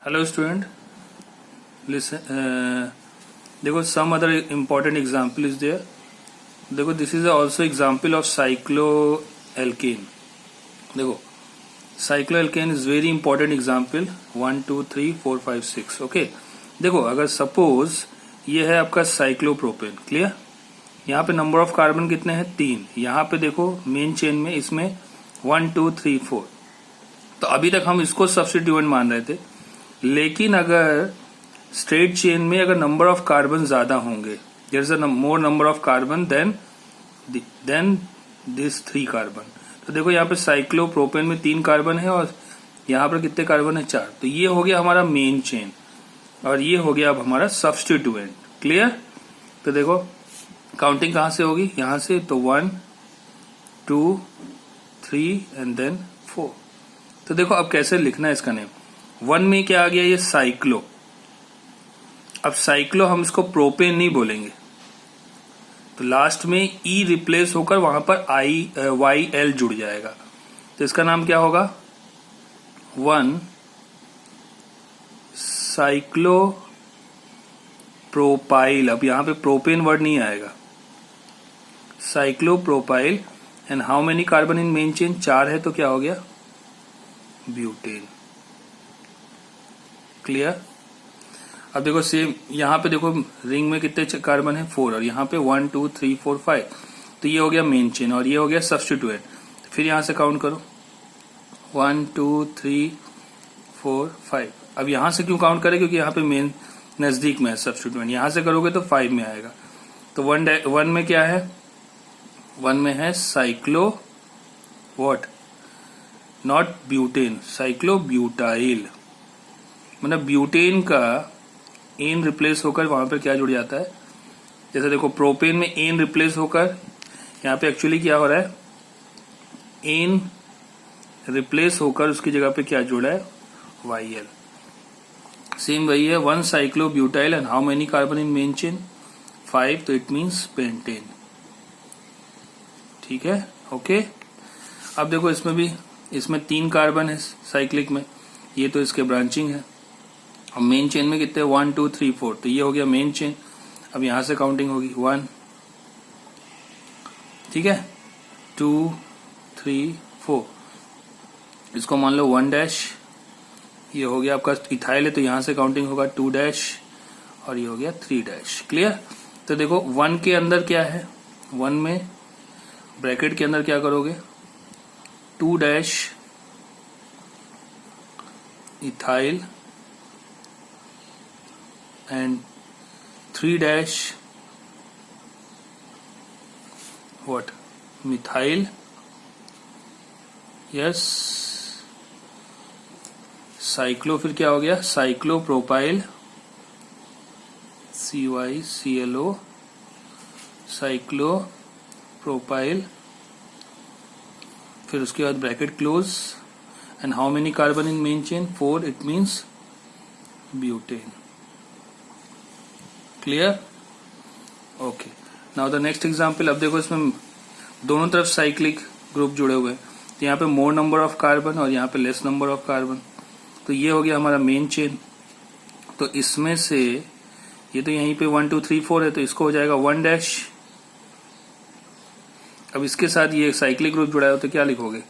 Hello student, listen. देखो some other important example is there. देखो this is also example of cyclo alkene. देखो cyclo alkene is very important example 1 2 3 4 5 6। Okay, देखो अगर suppose ये है आपका साइक्लोप्रोपेन। क्लियर? यहाँ पे नंबर ऑफ कार्बन कितने हैं? 3। यहाँ पे देखो मेन चेन में इसमें 1 2 3 4। तो अभी तक हम इसको सब्स्टिट्यूएंट मान रहे थे, लेकिन अगर स्ट्रेट चेन में अगर नंबर ऑफ कार्बन ज्यादा होंगे, there is a more number of carbon than this 3 carbon. तो देखो यहाँ पे साइक्लोप्रोपेन में 3 कार्बन है और यहाँ पर कितने कार्बन है? 4। तो ये हो गया हमारा मेन चेन और ये हो गया अब हमारा सब्स्टिट्यूएंट। क्लियर? तो देखो काउंटिंग कहां से होगी? यहां से। तो 1 2 3 एंड देन 4। तो देखो अब कैसे लिखना है इसका नेम। 1 में क्या आ गया? ये साइक्लो। अब साइक्लो हम इसको प्रोपेन नहीं बोलेंगे, तो लास्ट में ई रिप्लेस होकर वहां पर वाई एल जुड़ जाएगा। तो इसका नाम क्या होगा? 1 साइक्लो प्रोपाइल। अब यहां पे प्रोपेन वर्ड नहीं आएगा, cyclo propyl. And how many carbon in main chain? 4 है, तो क्या हो गया? ब्यूटेन। क्लियर? अब देखो सेम यहाँ पे देखो रिंग में कितने कार्बन है? 4। और यहाँ पे 1 2 3 4 5। तो ये हो गया मेन चेन और ये हो गया सब्स्टिट्यूएंट। फिर यहां से काउंट करो 1 2 3 4 5। अब यहां से क्यों काउंट करें? क्योंकि यहाँ पे मेन नजदीक में है सब्स्टिट्यूएंट। यहां से करोगे तो 5 में आएगा। तो 1 में क्या है? 1 में है cyclo what? Not butane, cyclo butyl. मतलब ब्यूटेन का एन रिप्लेस होकर वहां पर क्या जुड़ जाता है? जैसे देखो प्रोपेन में एन रिप्लेस होकर यहाँ पे एक्चुअली क्या हो रहा है? एन रिप्लेस होकर उसकी जगह पे क्या जुड़ा है? Y L. सेम वही है। 1 cyclo butyl and how many carbon in main chain? 5। तो इट मीन्स पेंटेन। ठीक है? ओके। अब देखो इसमें 3 कार्बन है साइक्लिक में, ये तो इसके ब्रांचिंग है। अब मेन चेन में कितने? 1 2 3 4। तो ये हो गया मेन चेन। अब यहां से काउंटिंग होगी 1, ठीक है, 2 3 4। इसको मान लो 1 डैश। ये हो गया आपका इथाइल है, तो यहां से काउंटिंग होगा 2 डैश और ये हो गया 3 डैश। क्लियर? तो देखो 1 के अंदर क्या है? 1 में ब्रैकेट के अंदर क्या करोगे? 2 dash ethyl and 3 dash what? Methyl. Yes. Cyclo फिर क्या हो गया? Cyclo propyl, CYCLO, cyclo propyl. फिर उसके बाद bracket close and how many carbon in main chain? 4। It means butane. Clear? Okay, now the next example. अब देखो इसमें दोनों तरफ साइक्लिक ग्रुप जुड़े हुए हैं, तो यहाँ पे मोर नंबर ऑफ कार्बन और यहाँ पे लेस नंबर ऑफ कार्बन। तो ये हो गया हमारा मेन चेन। तो इसमें से ये तो यहीं पे 1 2 3 4 है, तो इसको हो जाएगा 1 डैश। अब इसके साथ ये साइक्लिक ग्रुप जुड़ा है, तो क्या लिखोगे?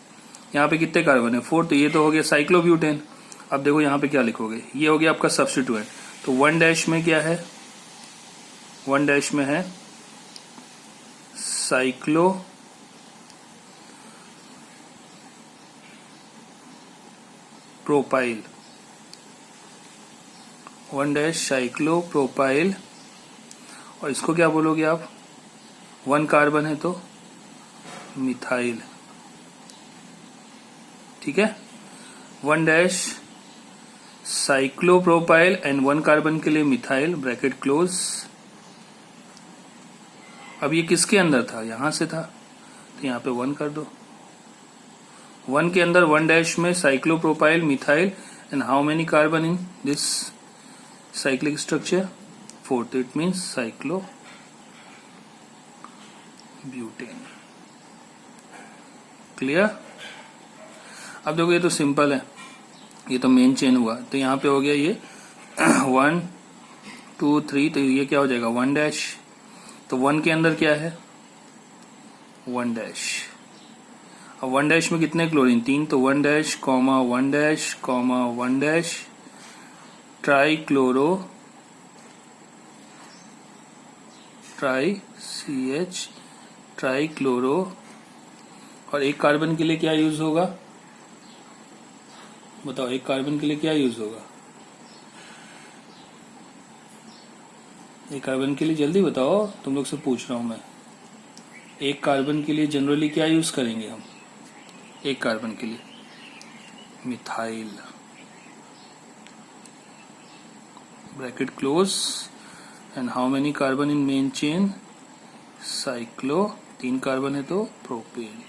यहाँ पे कितने कार्बन है? 4। तो ये तो हो गया साइक्लोब्यूटेन। अब देखो यहाँ पे क्या लिखोगे? ये हो गया आपका सब्स्टिट्यूएंट। तो 1 डैश में क्या है? 1 डैश में है cyclo propyl. 1 dash cyclo propyl. और इसको क्या बोलोगे आप? 1 कार्बन है तो मिथाइल। ठीक है? 1 dash cyclo propyl and 1 carbon के लिए मिथाइल, ब्रैकेट क्लोज। अब ये किसके अंदर था? यहां से था, तो यहाँ पे 1 कर दो। 1 के अंदर 1 डैश में cyclopropyl, methyl and how many carbon in this cyclic structure? 4। तो it means cyclo butane. Clear? अब देखो ये तो सिंपल है। ये तो मेन चेन हुआ, तो यहाँ पे हो गया ये 1 2 3, तो ये क्या हो जाएगा 1 डैश। तो 1 के अंदर क्या है 1 डैश। अब 1 डैश में कितने क्लोरीन 3, तो 1 dash comma 1 dash comma 1 dash try chloro try CH try chloro. और एक कार्बन के लिए क्या यूज होगा बताओ, एक कार्बन के लिए क्या यूज होगा, एक कार्बन के लिए जल्दी बताओ, तुम लोग से पूछ रहा हूं मैं। एक कार्बन के लिए जनरली क्या यूज करेंगे हम, एक कार्बन के लिए methyl, bracket close, and how many carbon in main chain cyclo, 3 carbon है तो प्रोपेन।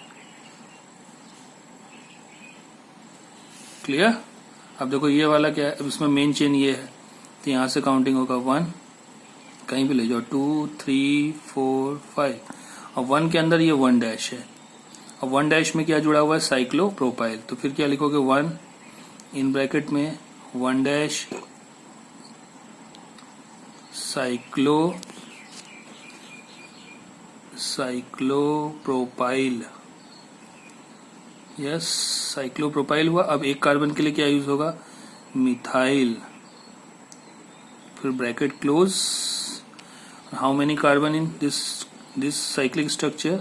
क्लियर। अब देखो ये वाला क्या है, अब इसमें मेन चेन ये है, तो यहां से काउंटिंग होगा 1, कहीं भी ले जाओ 2 3 4 5, और 1 के अंदर ये 1 डैश है। अब 1 डैश में क्या जुड़ा हुआ है साइक्लो प्रोपाइल, तो फिर क्या लिखोगे 1 इन ब्रैकेट में 1 dash cyclo propyl. Yes cyclopropyl हुआ। अब एक कार्बन के लिए क्या यूज होगा मिथाइल, फिर bracket close, how many carbon in this cyclic structure,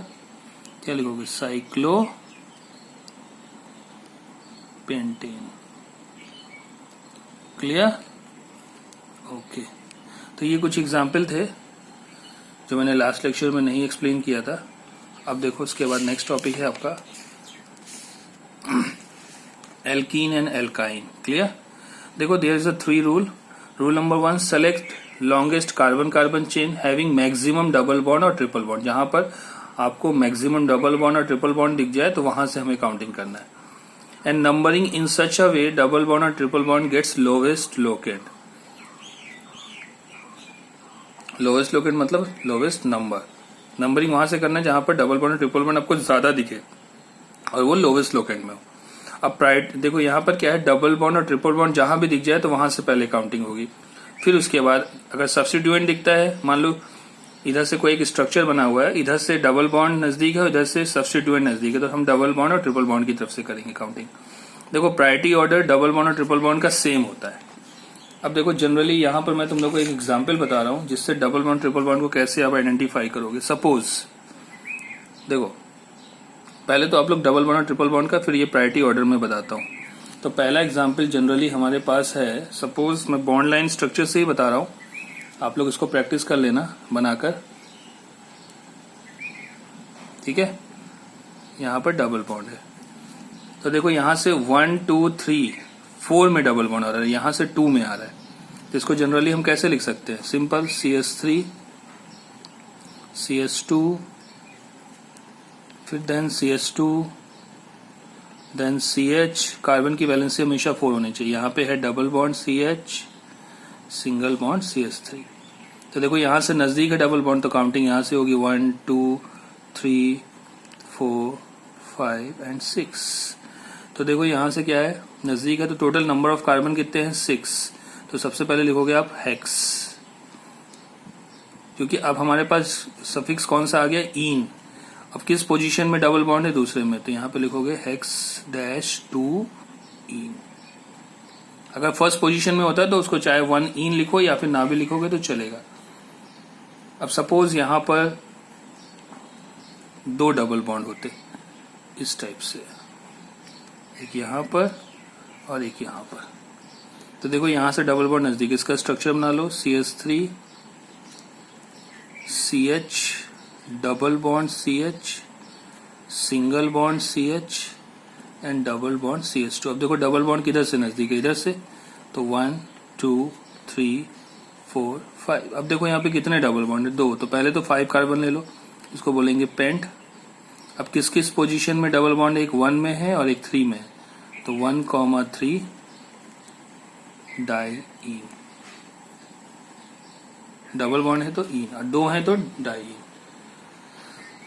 क्या लिखोगे साइक्लो पेंटेन। Clear okay. तो ये कुछ एग्जाम्पल थे जो मैंने लास्ट लेक्चर में नहीं एक्सप्लेन किया था। अब देखो उसके बाद नेक्स्ट टॉपिक है आपका एल्कीन एंड एल्काइन। क्लियर। देखो there is a 3 rule. Rule number 1, select longest carbon carbon chain having maximum double bond और ट्रिपल बॉन्ड। जहां पर आपको मैक्सिमम डबल बॉन्ड और ट्रिपल बॉन्ड दिख जाए तो वहां से हमें काउंटिंग करना है। And numbering in such a way double bond और triple bond gets lowest locant. Lowest locant मतलब लोवेस्ट नंबर। नंबरिंग वहां से करना है जहां पर डबल बॉन्ड और ट्रिपल बॉन्ड आपको ज्यादा दिखे और वो लोवेस्ट लोकेट में हो। अब प्राइट देखो यहाँ पर क्या है, डबल बॉन्ड और ट्रिपल बॉन्ड जहां भी दिख जाए तो वहां से पहले काउंटिंग होगी। फिर उसके बाद अगर सब्स्टिट्यूएंट दिखता है, मान लो इधर से कोई एक स्ट्रक्चर बना हुआ है, इधर से डबल बॉन्ड नजदीक है और इधर से सब्स्टिट्यूएंट नजदीक है, तो हम डबल बॉन्ड और ट्रिपल बॉन्ड की तरफ से करेंगे काउंटिंग। देखो प्रायोरिटी ऑर्डर डबल बॉन्ड और ट्रिपल बॉन्ड का सेम होता है। अब देखो जनरली यहाँ पर मैं तुम लोग को एक एग्जाम्पल बता रहा हूँ जिससे डबल बॉन्ड ट्रिपल बॉन्ड को कैसे आप आइडेंटिफाई करोगे। सपोज देखो पहले तो आप लोग डबल बॉन्ड और ट्रिपल बॉन्ड का फिर ये प्रायोरिटी ऑर्डर में बताता हूँ। तो पहला एग्जाम्पल जनरली हमारे पास है, सपोज मैं बॉन्ड लाइन स्ट्रक्चर से ही बता रहा हूँ, आप लोग इसको प्रैक्टिस कर लेना बनाकर। ठीक है, यहाँ पर डबल बॉन्ड है, तो देखो यहाँ से 1 2 3 4 में डबल बॉन्ड आ रहा है, यहाँ से 2 में आ रहा है, तो इसको जनरली हम कैसे लिख सकते हैं, सिंपल CH3 CH2 फिर then CH2 then CH। Carbon की वैलेंसी हमेशा 4 होनी चाहिए। यहाँ पे है double bond CH single bond CH3। तो देखो यहाँ से नजदीक है डबल बॉन्ड, तो काउंटिंग यहाँ से होगी 1 2 3 4 5 एंड 6। तो देखो यहाँ से क्या है, नजदीक है, तो टोटल नंबर ऑफ कार्बन कितने हैं 6। तो सबसे पहले लिखोगे आप हेक्स, क्योंकि अब हमारे पास सफिक्स कौन सा आ गया इन। अब किस पोजीशन में डबल बॉन्ड है, दूसरे में, तो यहाँ पे लिखोगे हेक्स डैश 2 इन। अगर फर्स्ट पोजीशन में होता है तो उसको चाहे 1 इन लिखो या फिर ना भी लिखोगे तो चलेगा। अब सपोज यहाँ पर 2 डबल बॉन्ड होते इस टाइप से, एक यहाँ पर और एक यहाँ पर, तो देखो यहाँ से डबल बॉन्ड नजदीक, इसका स्ट्रक्चर बना लो CH3 CH double bond CH single bond CH and double bond CH2। अब देखो डबल बॉन्ड किधर से नजदीक है, इधर से, तो 1 2 3 4 5। अब देखो यहाँ पे कितने डबल बॉन्ड है, 2, तो पहले तो 5 कार्बन ले लो, इसको बोलेंगे पेंट। अब किस किस पोजीशन में डबल बॉन्ड, एक 1 में है और एक 3 में है, तो 1 3 डाई इन। डबल बॉन्ड है तो इन और 2 है तो डाई इन।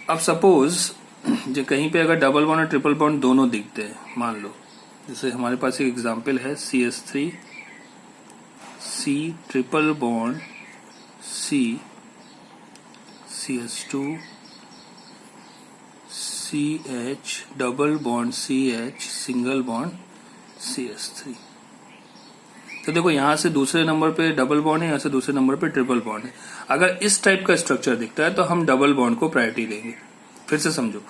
अब सपोज जो कहीं पे अगर डबल बॉन्ड और ट्रिपल बॉन्ड दोनों दिखते हैं, मान लो जैसे हमारे पास एक एग्जांपल है CH3 C triple bond C CH2 CH double bond CH single bond CH3। तो देखो यहां से दूसरे नंबर पे डबल बॉन्ड है, यहां से दूसरे नंबर पे ट्रिपल बॉन्ड है। अगर इस टाइप का स्ट्रक्चर दिखता है तो हम डबल बॉन्ड को प्रायोरिटी देंगे। फिर से समझो,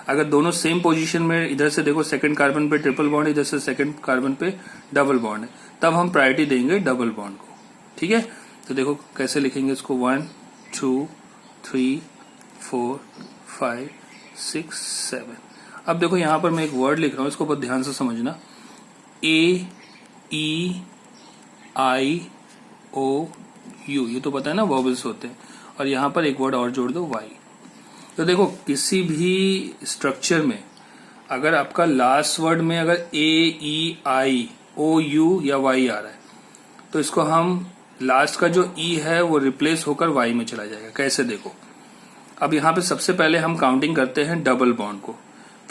अगर दोनों सेम पोजीशन में, इधर से देखो सेकंड कार्बन पे ट्रिपल बॉन्ड, इधर से सेकंड कार्बन पे डबल बॉन्ड है, तब हम प्रायोरिटी देंगे डबल बॉन्ड को। ठीक है, तो देखो कैसे लिखेंगे इसको, 1 2 3 4 5 6 7। अब देखो यहां पर मैं एक वर्ड लिख रहा हूं, इसको बहुत ध्यान से समझना। AEIOU, ये तो पता है ना वॉवल्स होते हैं, और यहां पर एक वर्ड और जोड़ दो Y। तो देखो किसी भी स्ट्रक्चर में अगर आपका लास्ट वर्ड में अगर AEIOU या Y आ रहा है, तो इसको हम लास्ट का जो E है वो रिप्लेस होकर Y में चला जाएगा। कैसे देखो, अब यहाँ पे सबसे पहले हम काउंटिंग करते हैं डबल बॉन्ड को,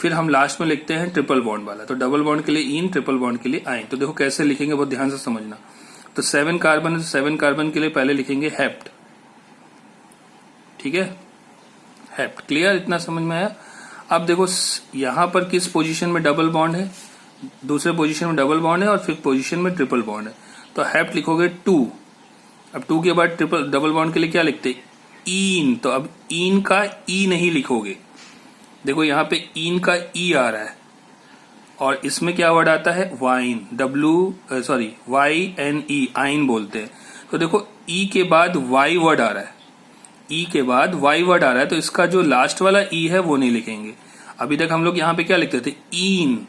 फिर हम लास्ट में लिखते हैं ट्रिपल बॉन्ड वाला। तो डबल बॉन्ड के लिए इन, ट्रिपल बॉन्ड के लिए आइन। तो देखो कैसे लिखेंगे, बहुत ध्यान से समझना। तो 7 कार्बन है, तो 7 कार्बन के लिए पहले लिखेंगे हेप्ट। ठीक है, हेप्ट। क्लियर, इतना समझ में आया। अब देखो यहां पर किस पोजीशन में डबल बॉन्ड है, दूसरे पोजीशन में डबल बॉन्ड है और फिर पोजीशन में ट्रिपल बॉन्ड है। तो हेप्ट लिखोगे 2। अब 2 के बाद ट्रिपल डबल बॉन्ड के लिए क्या लिखते, इन। तो अब इन का ई नहीं लिखोगे, देखो यहां पे इन का ई आ रहा है, और इसमें क्या वर्ड आता है, वाइन, YNE, आइन बोलते हैं। तो देखो ई के बाद वाई वर्ड आ रहा है, ई के बाद वाई वर्ड आ रहा है, तो इसका जो लास्ट वाला ई है वो नहीं लिखेंगे। अभी तक हम लोग यहाँ पे क्या लिखते थे, इन।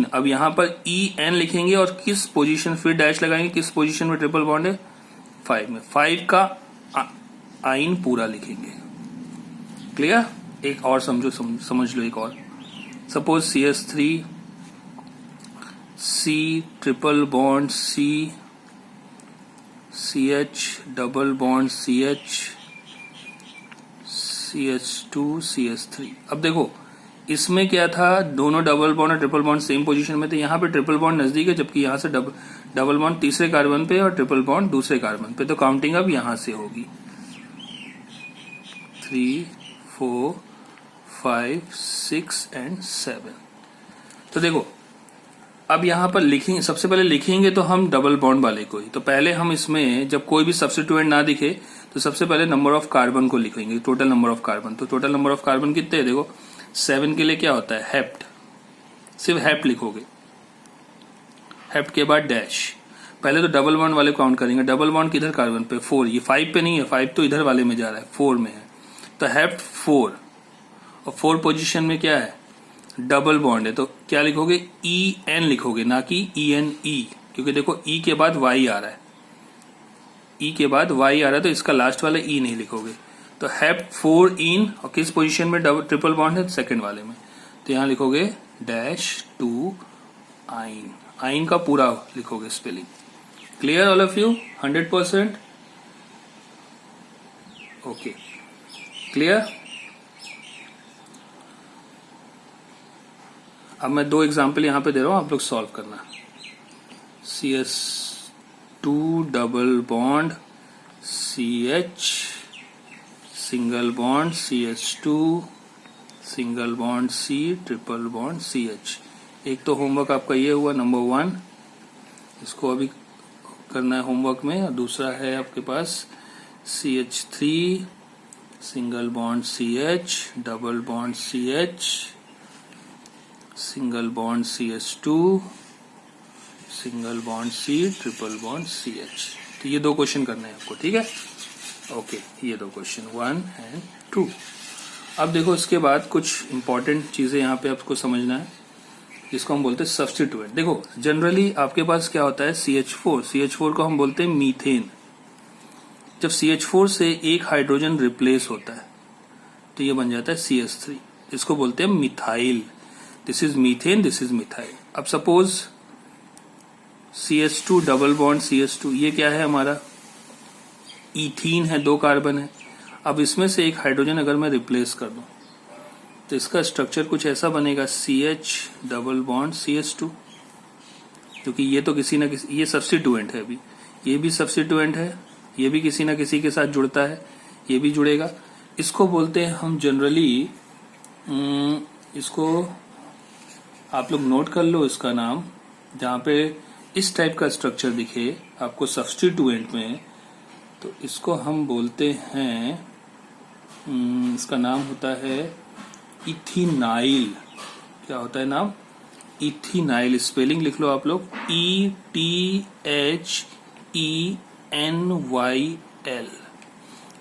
अब यहाँ पर EN लिखेंगे, और किस पोजीशन, फिर डैश लगाएंगे, किस पोजीशन में ट्रिपल बॉन्ड है, 5 में। 5 का आइन पूरा लिखेंगे। क्लियर, एक और समझ लो एक और। Suppose CH3 C triple bond C CH double bond CH CH2 CH3। अब देखो इसमें क्या था, दोनों डबल बॉन्ड और ट्रिपल बॉन्ड सेम पोजीशन में थे। यहाँ पे ट्रिपल बॉन्ड नजदीक है, जबकि यहाँ से डबल बॉन्ड तीसरे कार्बन पे और ट्रिपल बॉन्ड दूसरे कार्बन पे। तो काउंटिंग अब यहाँ से होगी 3 4 5 6 एंड 7। तो देखो अब यहां पर लिखेंगे, सबसे पहले लिखेंगे तो हम डबल बॉन्ड वाले को ही। तो पहले हम इसमें जब कोई भी सब्स्टिट्यूएंट ना दिखे तो सबसे पहले नंबर ऑफ कार्बन को लिखेंगे, टोटल नंबर ऑफ कार्बन। तो टोटल नंबर ऑफ कार्बन कितने हैं, देखो 7 के लिए क्या होता है, हेप्ट। सिर्फ हेप्ट लिखोगे, हेप्ट के बाद डैश। पहले तो डबल बॉन्ड वाले काउंट करेंगे। डबल बॉन्ड किधर कार्बन पे, 4। ये 5 पे नहीं है, 5 तो इधर वाले में जा रहा है, 4 में है। तो हेप्ट 4, और 4 पोजीशन में क्या है, डबल बॉन्ड है। तो क्या लिखोगे, EN लिखोगे, ना कि ENE, क्योंकि देखो E के बाद Y आ रहा है, E के बाद Y आ रहा है, तो इसका लास्ट वाला E नहीं लिखोगे। तो हेप्ट 4 इन, और किस पोजीशन में ट्रिपल बॉन्ड है, सेकंड वाले में। तो यहां लिखोगे डैश 2 आइन, आइन का पूरा लिखोगे spelling. Clear all of you, 100%? Okay, clear. अब मैं 2 एग्जाम्पल यहां पे दे रहा हूं, आप लोग सॉल्व करना। CH2 double bond CH single bond CH2 single bond C triple bond CH। एक तो होमवर्क आपका ये हुआ नंबर 1, इसको अभी करना है होमवर्क में। और दूसरा है आपके पास CH3 single bond CH double bond CH single bond CH2 single bond C triple bond CH। तो ये 2 क्वेश्चन करने हैं आपको, ठीक है। ओके, ये 2 क्वेश्चन 1 एंड 2। अब देखो इसके बाद कुछ इंपॉर्टेंट चीजें यहाँ पे आपको समझना है, जिसको हम बोलते हैं सब्स्टिट्यूएंट। देखो जनरली आपके पास क्या होता है, CH4 को हम बोलते हैं मीथेन। जब CH4 से एक हाइड्रोजन रिप्लेस होता है तो ये बन जाता है CH3, इसको बोलते हैं methyl. This is methane, this is methyl. अब suppose CH2 double bond CH2, ये क्या है हमारा, इथीन है, 2 कार्बन है। अब इसमें से एक हाइड्रोजन अगर मैं रिप्लेस कर दूं तो इसका स्ट्रक्चर कुछ ऐसा बनेगा, CH डबल बॉन्ड CH2। क्योंकि ये तो किसी ना किसी, ये सब्स्टिट्यूएंट है अभी, ये भी सब्स्टिट्यूएंट है, ये भी किसी ना किसी के साथ जुड़ता है, ये भी जुड़ेगा। इसको बोलते हैं हम जनरली, इसको आप लोग नोट कर लो इसका नाम, जहां पे इस टाइप का स्ट्रक्चर दिखे आपको सब्स्टिट्यूएंट में, तो इसको हम बोलते हैं, इसका नाम होता है इथिनाइल। क्या होता है नाम? इथिनाइल। स्पेलिंग लिख लो आप लोग, ETHENYL,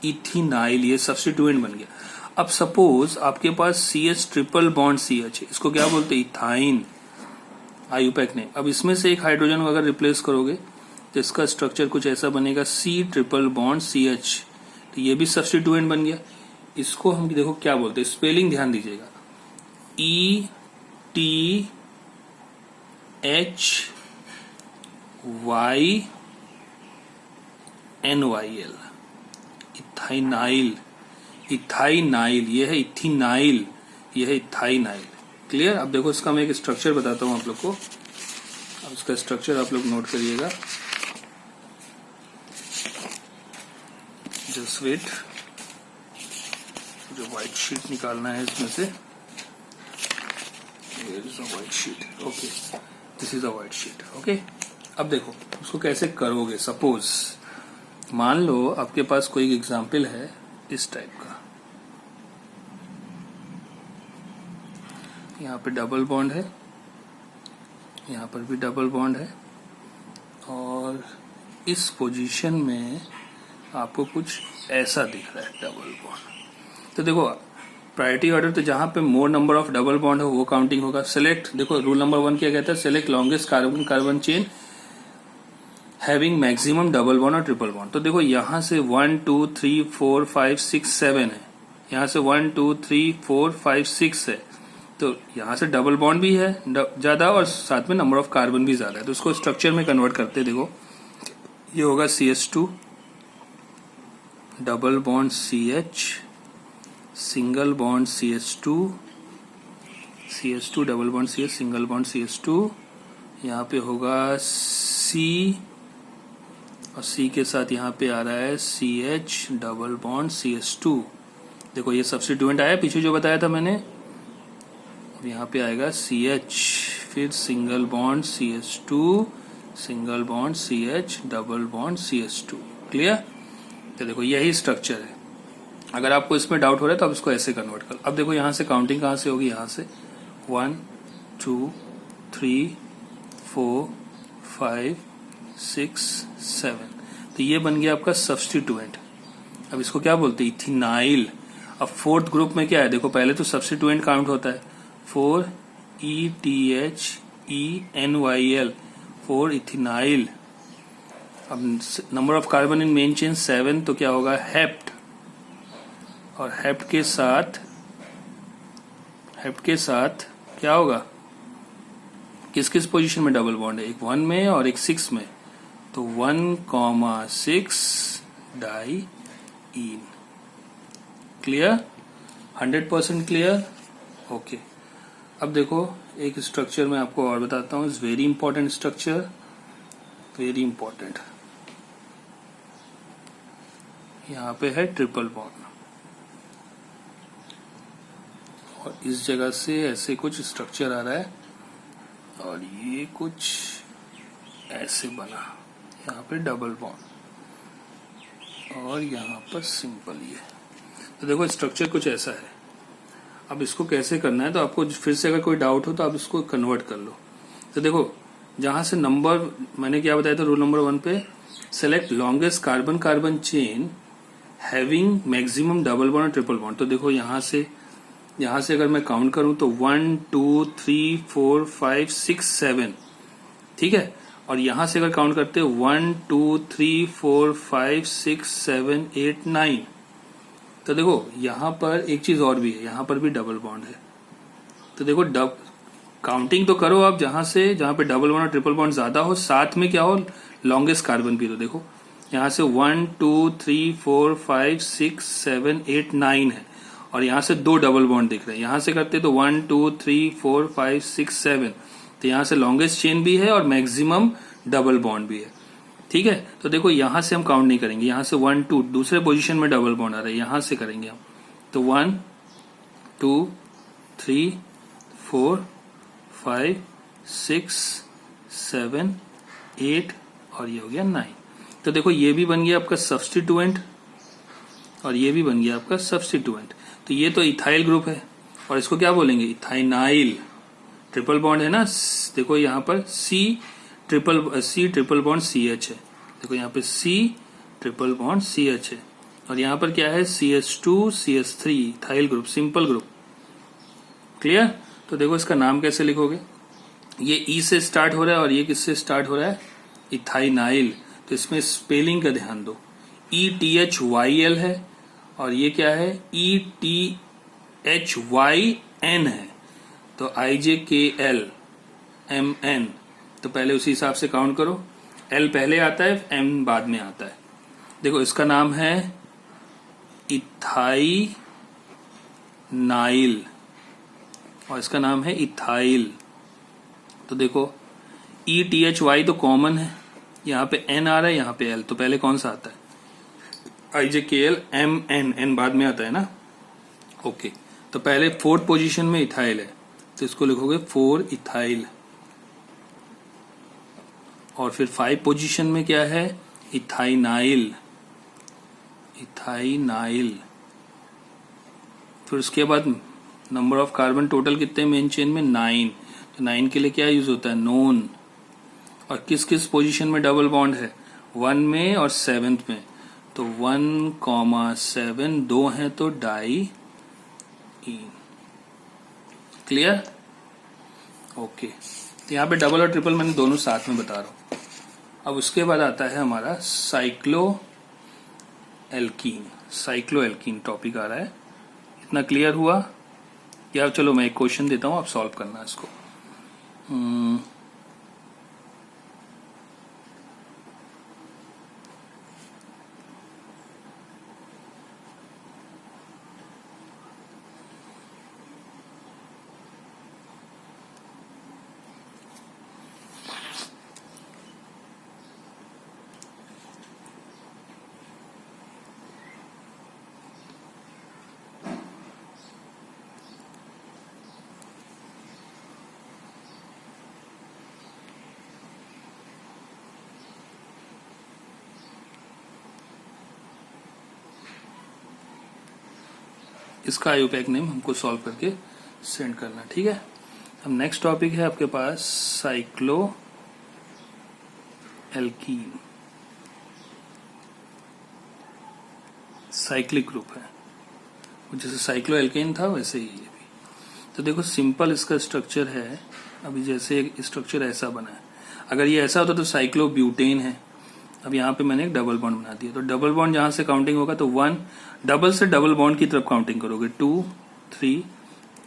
इथिनाइल। ये सब्स्टिट्यूएंट बन गया। अब सपोज आपके पास CH ट्रिपल बॉन्ड CH है, इसको क्या बोलते हैं? इथाइन। आयुपैक ने। अब इसमें से एक हाइड्रोजन को अगर रिप्लेस करोगे तो इसका स्ट्रक्चर कुछ ऐसा बनेगा, C ट्रिपल बॉन्ड CH, तो ये भी सब्स्टिट्यूएंट बन गया। इसको हम देखो क्या बोलते हैं, स्पेलिंग ध्यान दीजिएगा, ETHYNYL, इथाइनाइल। इथाइनाइल, ये है इथिनाइल, ये है इथाइनाइल। क्लियर? अब देखो इसका मैं एक स्ट्रक्चर बताता हूं आप लोग को। अब इसका स्ट्रक्चर आप लोग नोट करिएगा, जस्ट वेट, जो व्हाइट शीट निकालना है इसमें से, Here is a white sheet. Okay, this is a white sheet. Okay. अब देखो उसको कैसे करोगे। सपोज मान लो आपके पास कोई एग्जाम्पल है इस टाइप का, यहाँ पे डबल बॉन्ड है, यहाँ पर भी डबल बॉन्ड है, और इस पोजीशन में आपको कुछ ऐसा दिख रहा है डबल बॉन्ड। तो देखो प्रायोरिटी ऑर्डर, तो जहां पे मोर नंबर ऑफ डबल बॉन्ड हो वो काउंटिंग होगा। सेलेक्ट, देखो रूल नंबर 1 क्या कहता है? Select longest carbon carbon chain having maximum double bond और ट्रिपल बॉन्ड। तो देखो यहां से 1 2 3 4 5 6 7 है, यहां से 1 2 3 4 5 6 है, तो यहां से डबल बॉन्ड भी है ज्यादा और साथ में नंबर ऑफ कार्बन भी ज्यादा है। तो उसको स्ट्रक्चर में कन्वर्ट करते, देखो ये होगा CH2 double bond CH, single bond CH2, CH2 double bond CH, single bond CH2, यहाँ पे होगा C, और C के साथ यहाँ पे आ रहा है CH डबल बॉन्ड CH2। देखो ये सब्स्टिट्यूएंट आया पीछे जो बताया था मैंने। अब यहाँ पे आएगा CH, फिर single bond CH2, single bond CH double bond CH2। Clear? तो देखो यही स्ट्रक्चर है। अगर आपको इसमें डाउट हो रहा है तो आप इसको ऐसे कन्वर्ट कर। अब देखो यहाँ से काउंटिंग कहाँ से होगी? यहाँ से 1 2 3 4 5 6 7, तो ये बन गया आपका सब्स्टिट्यूएंट। अब इसको क्या बोलते हैं? इथिनाइल। अब फोर्थ ग्रुप में क्या है? देखो पहले तो सब्स्टिट्यूएंट काउंट होता है, 4 ETHENYL, 4 इथिनाइल। अब number of carbon in main chain 7, तो क्या होगा? हेप्ट। और हेप्ट के साथ क्या होगा? किस किस पोजीशन में डबल बॉन्ड है? एक 1 में और एक 6 में, तो 1,6 डाइईन। क्लियर? 100% क्लियर? ओके। अब देखो एक स्ट्रक्चर मैं आपको और बताता हूँ, is very important structure, very important. यहाँ पे है ट्रिपल बॉन्ड, और इस जगह से ऐसे कुछ स्ट्रक्चर आ रहा है, और ये कुछ ऐसे बना, यहाँ पे डबल बॉन्ड, और यहाँ पर सिंपल ये। तो देखो स्ट्रक्चर कुछ ऐसा है। अब इसको कैसे करना है, तो आपको फिर से अगर कोई डाउट हो तो आप इसको कन्वर्ट कर लो। तो देखो जहां से नंबर, मैंने क्या बताया था रूल नंबर 1 पे, select longest carbon carbon chain having maximum double bond और ट्रिपल बॉन्ड। तो देखो यहां से अगर मैं काउंट करूं तो 1 2 3 4 5 6 7, ठीक है। और यहां से अगर काउंट करते 1 2 3 4 5 6 7 8 9, तो देखो यहां पर एक चीज और भी है, यहां पर भी डबल बॉन्ड है। तो देखो काउंटिंग तो करो आप जहां पे डबल बॉन्ड और ट्रिपल बॉन्ड ज्यादा हो, साथ में क्या हो, लॉन्गेस्ट कार्बन भी। तो देखो यहां से 1 2 3 4 5 6 7 8 9 है, और यहां से 2 डबल बॉन्ड दिख रहे हैं। यहां से करते तो 1 2 3 4 5 6 7, तो यहाँ से लॉन्गेस्ट चेन भी है और मैक्सिमम डबल बॉन्ड भी है। ठीक है, तो देखो यहां से हम काउंट नहीं करेंगे, यहां से 1 2 दूसरे पोजीशन में डबल बॉन्ड आ रहा है, यहां से करेंगे हम। तो 1 2 3 4 5 6 7 8 और ये हो गया 9। तो देखो ये भी बन गया आपका सब्स्टिट्यूएंट और ये भी बन गया आपका सब्स्टिट्यूएंट। तो ये तो इथाइल ग्रुप है और इसको क्या बोलेंगे, इथाइनाइल। ट्रिपल बॉन्ड है ना, देखो यहाँ पर C triple bond C H है। देखो यहाँ पे C triple bond C H है और यहाँ पर क्या है CH2 CH3 ethyl group, simple group. Clear. तो देखो इसका नाम कैसे लिखोगे, ये ई से स्टार्ट हो रहा है और ये किससे स्टार्ट हो रहा है, इथाइनाइल। तो इसमें स्पेलिंग का ध्यान दो, ETHYL है और ये क्या है ETHYN है। तो IJKLMN, तो पहले उसी हिसाब से काउंट करो, L पहले आता है M बाद में आता है। देखो इसका नाम है इथाइनाइल और इसका नाम है इथाइल। तो देखो ETHY तो कॉमन है, यहाँ पे N आ रहा है, यहाँ पे L, तो पहले कौन सा आता है, IJKLMN, N बाद में आता है ना। ओके, तो पहले 4th पोजीशन में इथाइल है तो इसको लिखोगे 4 इथाइल। और फिर 5 पोजीशन में क्या है, इथाइनाइल, इथाइनाइल। फिर उसके बाद नंबर ऑफ कार्बन टोटल कितने मेन चेन में, 9। तो 9 के लिए क्या यूज होता है, नोन। और किस किस पोजीशन में डबल बॉन्ड है, 1 में और 7th में। तो 1,7 दो हैं तो डाई इन। क्लियर। ओके, तो यहाँ पे डबल और ट्रिपल मैंने दोनों साथ में बता रहा हूं। अब उसके बाद आता है हमारा साइक्लो एल्कीन टॉपिक आ रहा है। इतना क्लियर हुआ या चलो मैं एक क्वेश्चन देता हूं, आप सॉल्व करना इसको। इसका आईयूपैक नेम हमको सॉल्व करके सेंड करना, ठीक है। अब नेक्स्ट टॉपिक है आपके पास साइक्लो एल्कीन, साइक्लिक ग्रुप है, जैसे साइक्लो एल्केन था वैसे ही ये भी। तो देखो सिंपल इसका स्ट्रक्चर है, अभी जैसे एक स्ट्रक्चर ऐसा बना है, अगर ये ऐसा होता तो साइक्लो ब्यूटेन है। अब यहाँ पे मैंने एक डबल बॉन्ड बना दिया, तो डबल बॉन्ड जहां से काउंटिंग होगा तो 1, डबल से डबल बॉन्ड की तरफ काउंटिंग करोगे, 2 3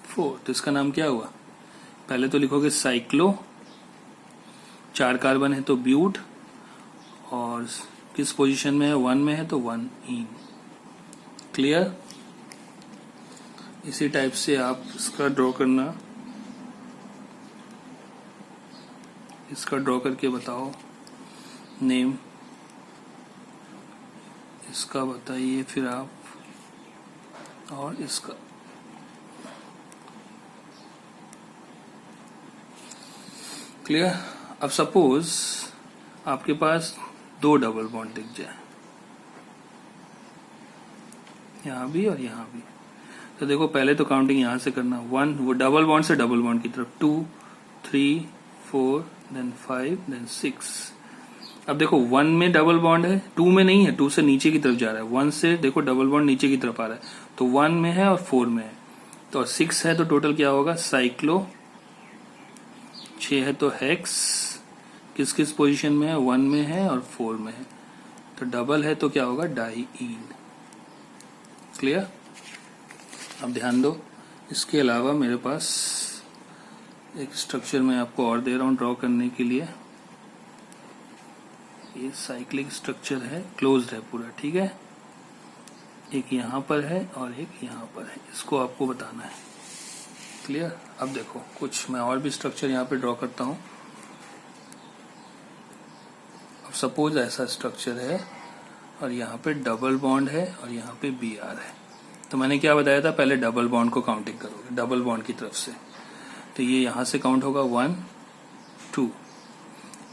4। तो इसका नाम क्या हुआ, पहले तो लिखोगे साइक्लो, 4 कार्बन है तो ब्यूट, और किस पोजीशन में है, 1 में है तो 1 इन। क्लियर। इसी टाइप से आप इसका ड्रॉ करना, इसका ड्रॉ करके बताओ नेम, इसका बताइए फिर आप, और इसका। क्लियर। अब सपोज आपके पास 2 डबल बॉन्ड दिख जाए, यहां भी और यहां भी। तो देखो पहले तो काउंटिंग यहां से करना, 1 वो डबल बॉन्ड से डबल बॉन्ड की तरफ, 2 3 4 देन 5 देन 6। अब देखो 1 में डबल बॉन्ड है, 2 में नहीं है, 2 से नीचे की तरफ जा रहा है, 1 से देखो डबल बॉन्ड नीचे की तरफ आ रहा है, तो 1 में है और 4 में है, तो 6 है, तो टोटल क्या होगा, साइक्लो। 6 है तो हेक्स, किस किस पोजीशन में है, 1 में है और 4 में है, तो डबल है तो क्या होगा, डाईइन। क्लियर। अब ध्यान दो, इसके अलावा मेरे पास एक स्ट्रक्चर मैं आपको और दे रहा हूं ड्रॉ करने के लिए। ये साइक्लिक स्ट्रक्चर है, क्लोज्ड है पूरा, ठीक है। एक यहां पर है और एक यहां पर है, इसको आपको बताना है। क्लियर। अब देखो कुछ मैं और भी स्ट्रक्चर यहाँ पे ड्रॉ करता हूँ। अब सपोज ऐसा स्ट्रक्चर है और यहाँ पे डबल बॉन्ड है और यहाँ पे Br है। तो मैंने क्या बताया था, पहले डबल बॉन्ड को काउंटिंग करोगे डबल बॉन्ड की तरफ से। तो ये यहाँ से काउंट होगा 1 2,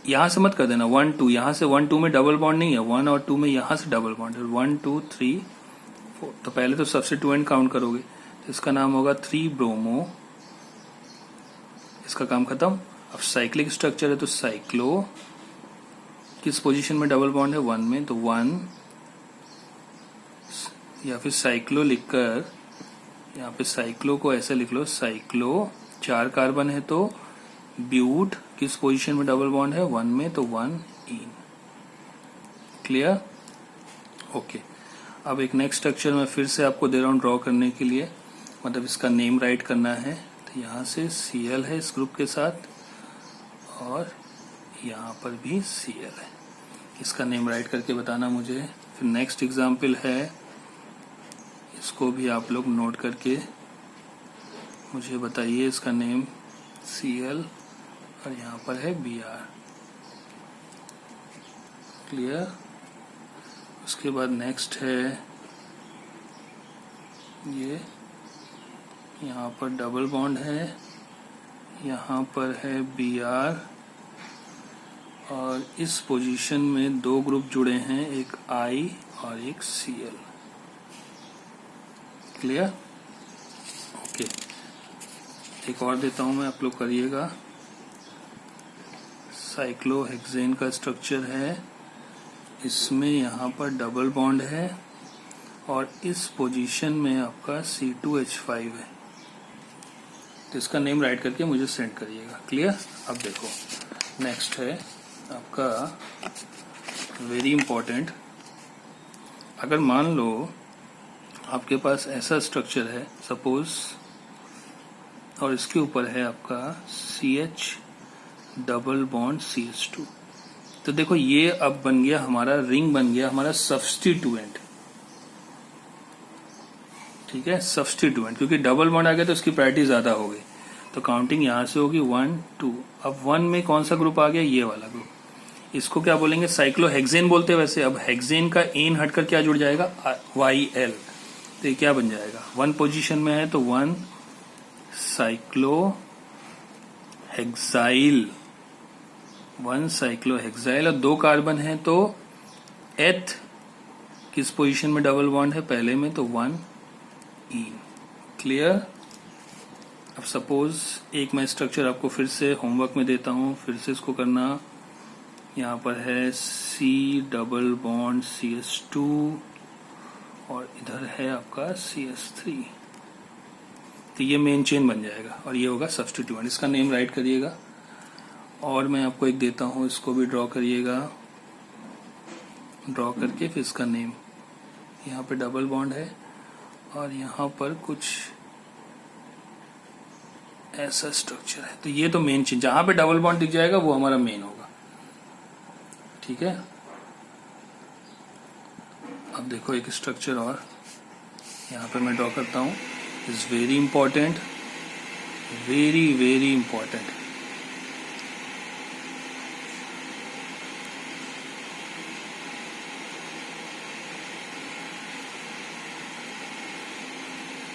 यहाँ से मत कर देना 1 2, यहाँ से 1 2 में डबल बॉन्ड नहीं है, 1 और 2 में यहाँ से डबल बॉन्ड है, 1 2 3 4। तो पहले तो सब्स्टिट्यूएंट काउंट करोगे, तो इसका नाम होगा 3 ब्रोमो, इसका काम खत्म। अब साइक्लिक स्ट्रक्चर है तो साइक्लो, किस पोजीशन में डबल बॉन्ड है, 1 में, तो 1, या फिर साइक्लो लिखकर यहाँ पे साइक्लो को ऐसे लिख लो, साइक्लो 4 कार्बन है तो ब्यूट, किस पोजीशन में डबल बॉन्ड है, 1 में, तो 1 इन। Clear, okay. अब एक नेक्स्ट स्ट्रक्चर मैं फिर से आपको दे रहा हूँ ड्रॉ करने के लिए, मतलब इसका नेम राइट करना है। तो यहाँ से Cl है इस ग्रुप के साथ और यहाँ पर भी Cl है, इसका नेम राइट करके बताना मुझे। फिर नेक्स्ट एग्जाम्पल है, इसको भी आप लोग नोट करके मुझे बताइए, इसका नेम Cl और यहाँ पर है Br। क्लियर। उसके बाद नेक्स्ट है ये, यहाँ पर डबल बॉन्ड है, यहाँ पर है Br और इस पोजीशन में 2 ग्रुप जुड़े हैं, एक I और एक Cl। Clear, okay. एक और देता हूं मैं, आप लोग करिएगा। साइक्लोहेक्सेन का स्ट्रक्चर है, इसमें यहाँ पर डबल बॉन्ड है और इस पोजीशन में आपका C2H5 है। तो इसका नेम राइट करके मुझे सेंड करिएगा। क्लियर। अब देखो नेक्स्ट है आपका वेरी इंपॉर्टेंट, अगर मान लो आपके पास ऐसा स्ट्रक्चर है सपोज, और इसके ऊपर है आपका CH डबल बॉन्ड CH2, तो देखो ये अब बन गया हमारा, रिंग बन गया हमारा सब्स्टिट्यूएंट। ठीक है, सब्स्टिट्यूएंट, क्योंकि डबल बॉन्ड आ गया तो उसकी प्रायोरिटी ज्यादा हो गई। तो काउंटिंग यहां से होगी 1 2। अब 1 में कौन सा ग्रुप आ गया, ये वाला ग्रुप, इसको क्या बोलेंगे, साइक्लोहेक्सेन बोलते हैं वैसे। अब हेक्सेन का एन हटकर क्या जुड़ जाएगा, YL। तो ये क्या बन जाएगा, 1 पोजीशन में है तो 1 साइक्लोहेक्साइल, 1 साइक्लोहेक्साइल, और 2 कार्बन है तो एथ, किस पोजीशन में डबल बॉन्ड है, पहले में, तो 1 इन। क्लियर। अब सपोज एक मैं स्ट्रक्चर आपको फिर से होमवर्क में देता हूं, फिर से इसको करना। यहाँ पर है C डबल बॉन्ड CH2 और इधर है आपका CH3। तो ये मेन चेन बन जाएगा और ये होगा सब्स्टिट्यूएंट। इसका नेम राइट करिएगा। और मैं आपको एक देता हूं, इसको भी ड्रॉ करिएगा। ड्रॉ करके फिर इसका नेम, यहाँ पे डबल बॉन्ड है और यहाँ पर कुछ ऐसा स्ट्रक्चर है। तो ये तो मेन चेन, जहां पे डबल बॉन्ड दिख जाएगा वो हमारा मेन होगा। ठीक है। अब देखो एक स्ट्रक्चर और यहाँ पे मैं ड्रॉ करता हूँ, is very important, very very important.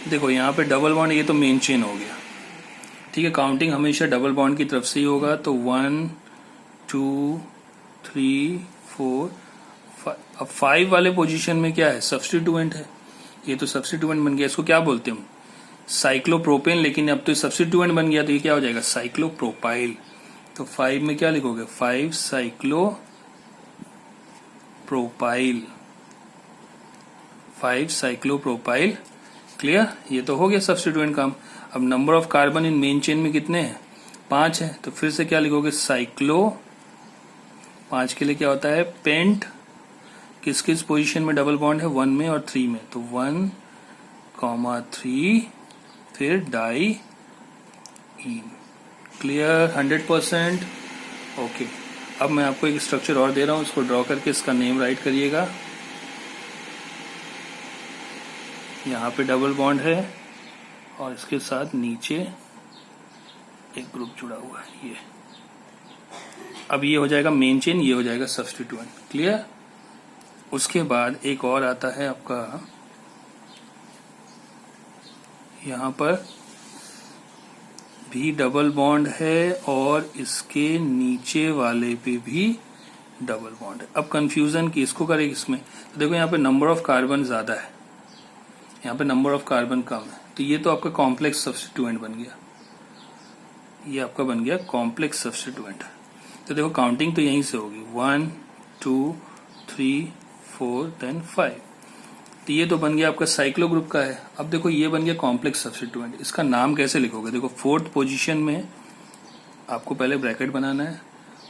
देखो यहाँ पे डबल बॉन्ड, ये तो मेन चेन हो गया। ठीक है, काउंटिंग हमेशा डबल बॉन्ड की तरफ से ही होगा। तो 1 2 3 4 5। अब 5 वाले पोजीशन में क्या है, सब्स्टिट्यूएंट है। ये तो सब्स्टिट्यूएंट बन गया, इसको क्या बोलते हैं हम, साइक्लोप्रोपेन। लेकिन अब तो सब्स्टिट्यूएंट बन गया तो ये क्या हो जाएगा, साइक्लोप्रोपाइल। तो 5 में क्या लिखोगे, 5 साइक्लोप्रोपाइल, 5 साइक्लोप्रोपाइल। क्लियर। ये तो हो गया सब्स्टिट्यूएंट काम। अब number of carbon in main chain में कितने हैं, 5 है। तो फिर से क्या लिखोगे, साइक्लो, 5 के लिए क्या होता है, पेंट, किस किस पोजीशन में डबल बॉन्ड है, 1 में और 3 में। तो 1 3, फिर डाई इन। क्लियर, 100%। ओके। अब मैं आपको एक स्ट्रक्चर और दे रहा हूं, इसको ड्रॉ करके इसका नेम राइट करिएगा। यहाँ पे डबल बॉन्ड है और इसके साथ नीचे एक ग्रुप जुड़ा हुआ है ये। अब ये हो जाएगा मेन चेन, ये हो जाएगा सब्स्टिट्यूएंट। क्लियर? उसके बाद एक और आता है आपका, यहां पर भी डबल बॉन्ड है और इसके नीचे वाले पे भी डबल बॉन्ड है। अब कंफ्यूजन की इसको करें इसमें, तो देखो यहाँ पे नंबर ऑफ कार्बन ज्यादा है, यहाँ पे नंबर ऑफ कार्बन कम है, तो ये तो आपका कॉम्प्लेक्स सब्स्टिट्यूएंट बन गया, ये आपका बन गया कॉम्प्लेक्स सब्स्टिट्यूएंट। तो देखो काउंटिंग तो यहीं से होगी 1 2 3 4 देन 5, तो ये तो बन गया आपका साइक्लो ग्रुप का है। अब देखो ये बन गया कॉम्प्लेक्स सब्स्टिट्यूएंट, इसका नाम कैसे लिखोगे? देखो फोर्थ पोजीशन में आपको पहले ब्रैकेट बनाना है,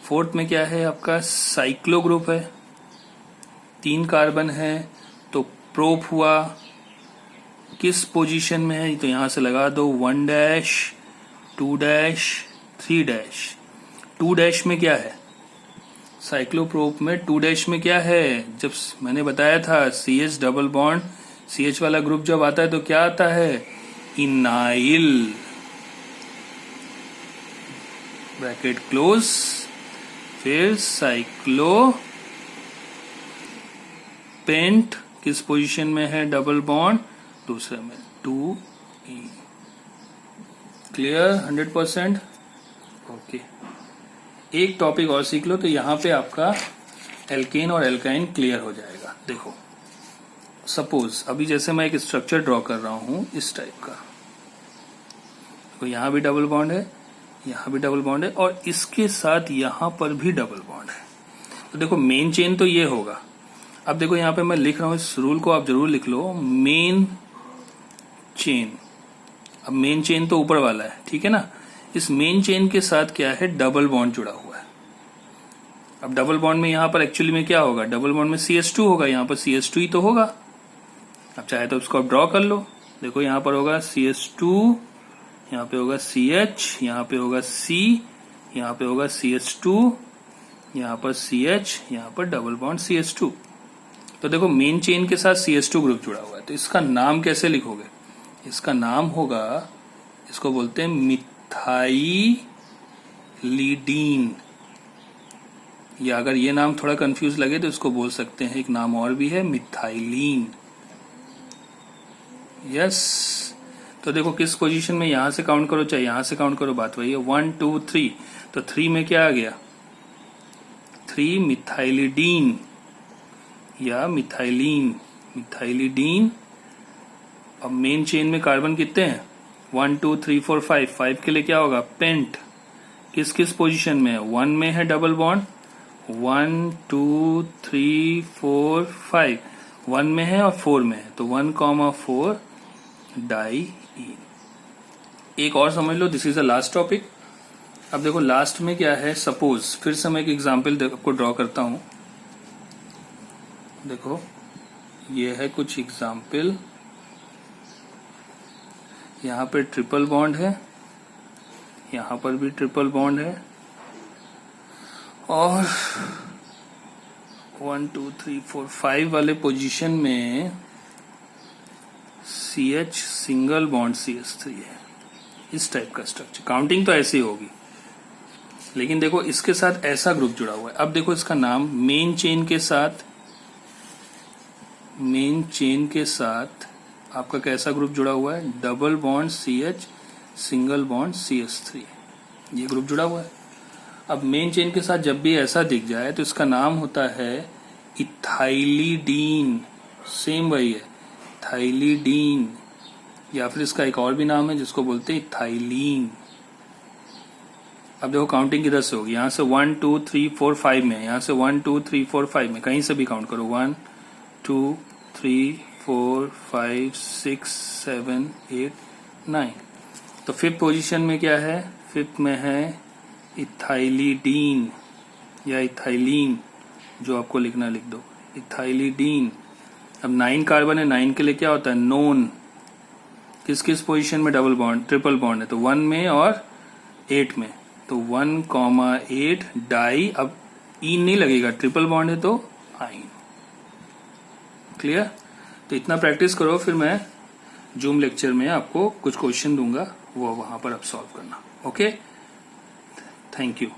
फोर्थ में क्या है आपका साइक्लो ग्रुप है, 3 कार्बन है, तो प्रोप हुआ, किस पोजीशन में है? तो यहां से लगा दो 1 डैश 2 डैश 3 डैश। 2 डैश में क्या है? साइक्लोप्रोप में 2 डैश में क्या है? जब मैंने बताया था CH डबल बॉन्ड, CH वाला ग्रुप जब आता है तो क्या आता है? इनाइल, ब्रैकेट क्लोज, फिर साइक्लो पेंट, किस पोजीशन में है डबल बॉन्ड? दूसरे में 2E। क्लियर? 100%? ओके, एक टॉपिक और सीख लो तो यहां पे आपका एल्केन और एल्काइन क्लियर हो जाएगा। देखो सपोज अभी जैसे मैं एक स्ट्रक्चर ड्रॉ कर रहा हूं इस टाइप का, तो यहां भी डबल बॉन्ड है, यहां भी डबल बॉन्ड है और इसके साथ यहां पर भी डबल बॉन्ड है। तो देखो मेन चेन तो ये होगा। अब देखो यहां पे मैं लिख रहा हूं, इस रूल को आप जरूर लिख लो, मेन चेन। अब मेन चेन तो ऊपर वाला है, ठीक है ना? इस मेन चेन के साथ क्या है? डबल बॉन्ड जुड़ा हुआ है। अब डबल बॉन्ड में यहां पर एक्चुअली में क्या होगा? डबल बॉन्ड में CH2 होगा, यहां पर CH2 ही तो होगा। अब चाहे तो उसको आप ड्रॉ कर लो, देखो यहां पर होगा CH2, यहां पे होगा CH, यहां पे होगा C, यहां पे होगा CH2, यहां पर CH, यहां पर डबल बॉन्ड CH2। तो देखो मेन चेन के साथ CH2 ग्रुप जुड़ा हुआ है, तो इसका नाम कैसे लिखोगे? इसका नाम होगा, इसको बोलते हैं मिथाइलिडीन, या अगर ये नाम थोड़ा कंफ्यूज लगे तो इसको बोल सकते हैं, एक नाम और भी है मिथाइलिन। यस, तो देखो किस पोजीशन में, यहां से काउंट करो चाहे यहां से काउंट करो, बात वही है। 1 2 3, तो 3 में क्या आ गया? 3 मिथाइलिडीन या मिथाइलिन, मिथाइलिडीन। अब मेन चेन में कार्बन कितने हैं? 1 2 3 4 5, 5 के लिए क्या होगा? पेंट। किस किस पोजीशन में है? 1 में है डबल बॉन्ड, 1 2 3 4 5, 1 में है और 4 में है, तो 1,4 डाईईन। एक और समझ लो, this is the last topic. अब देखो लास्ट में क्या है, सपोज फिर से मैं एक एग्जाम्पल आपको ड्रॉ करता हूं। देखो ये है कुछ एग्जाम्पल, यहां पे ट्रिपल बॉन्ड है, यहां पर भी ट्रिपल बॉन्ड है, और 1 2 3 4 5 वाले पोजीशन में CH सिंगल बॉन्ड CH3 है। इस टाइप का स्ट्रक्चर, काउंटिंग तो ऐसी होगी, लेकिन देखो इसके साथ ऐसा ग्रुप जुड़ा हुआ है। अब देखो इसका नाम मेन चेन के साथ, मेन चेन के साथ आपका कैसा ग्रुप जुड़ा हुआ है? Double bond CH single bond CH3, ये ग्रुप जुड़ा हुआ है। अब मेन चेन के साथ जब भी ऐसा दिख जाए तो इसका नाम होता है इथाइलिडीन, सेम वही है इथाइलिडीन, या फिर इसका एक और भी नाम है जिसको बोलते हैं इथाइलीन। अब देखो काउंटिंग किधर से होगी, यहां से 1 2 3 4 5 में, यहां से 1 2 3 4 5 में, कहीं से भी काउंट करो, 1 2 3 4 5 6 7 8 9। तो फिफ्थ पोजीशन में क्या है? फिफ्थ में है इथाइलिडीन या इथाइलीन, जो आपको लिखना लिख दो, इथाइलिडीन। अब 9 कार्बन है, 9 के लिए क्या होता है? नोन। किस किस पोजीशन में डबल बॉन्ड, ट्रिपल बॉन्ड है? तो 1 में और 8 में, तो 1,8 डाई। अब ईन नहीं लगेगा, ट्रिपल बॉन्ड है तो आइन। क्लियर? तो इतना प्रैक्टिस करो, फिर मैं जूम लेक्चर में आपको कुछ क्वेश्चन दूंगा, वो वहां पर आप सॉल्व करना। ओके। Thank you.